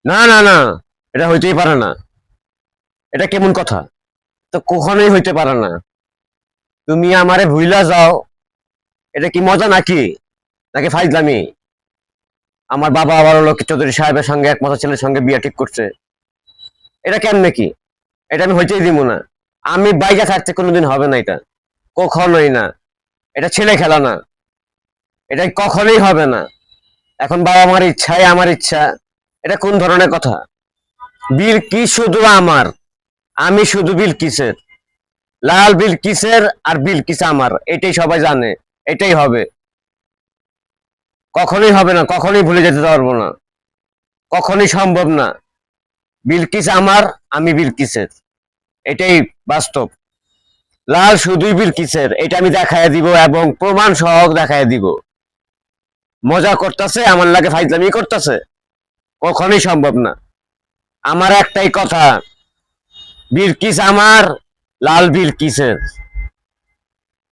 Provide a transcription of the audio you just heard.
না না না, এটা হইতেই পারে না। এটা কেমন কথা? তো কখনোই হইতে পারে না। তুমি আমারে ভুইলা যাও, এটা কি মজা নাকি? নাকি ফাইজলামি? আমার বাবা আবার হলো চৌধুরী সাহেবের সঙ্গে একমাত্র ছেলের সঙ্গে বিয়ে ঠিক করছে। এটা কেমনে কি? এটা আমি হইতেই দিব না। আমি বাইরে থাকতে কোনোদিন হবে না এটা। কখনোই না। এটা ছেলে খেলা না। এটা কখনোই হবে না। এখন বাবা মার ইচ্ছাই আমার ইচ্ছা। এটা কোন ধরনের কথা? বিলকিস শুধু আমার। আমি শুধু বিলকিসের। লাল বিলকিসের আর বিলকিস আমার, এটাই সবাই জানে। এটাই হবে। কখনোই হবে না, কখনোই ভুলে যেতে পারবো না। কখনোই সম্ভব না। বিলকিস আমার, আমি বিলকিসের। এটাই বাস্তব। লাল শুধুই বিলকিসের, এটা আমি দেখায় দিব এবং প্রমাণ সহ দেখায় দিব। মজা করতেছে, আমার লাগে ফাইজলামি করতেছে। কখনোই সম্ভব না। আমার একটাই কথা, বিলকিস আমার, লাল বিলকিসের।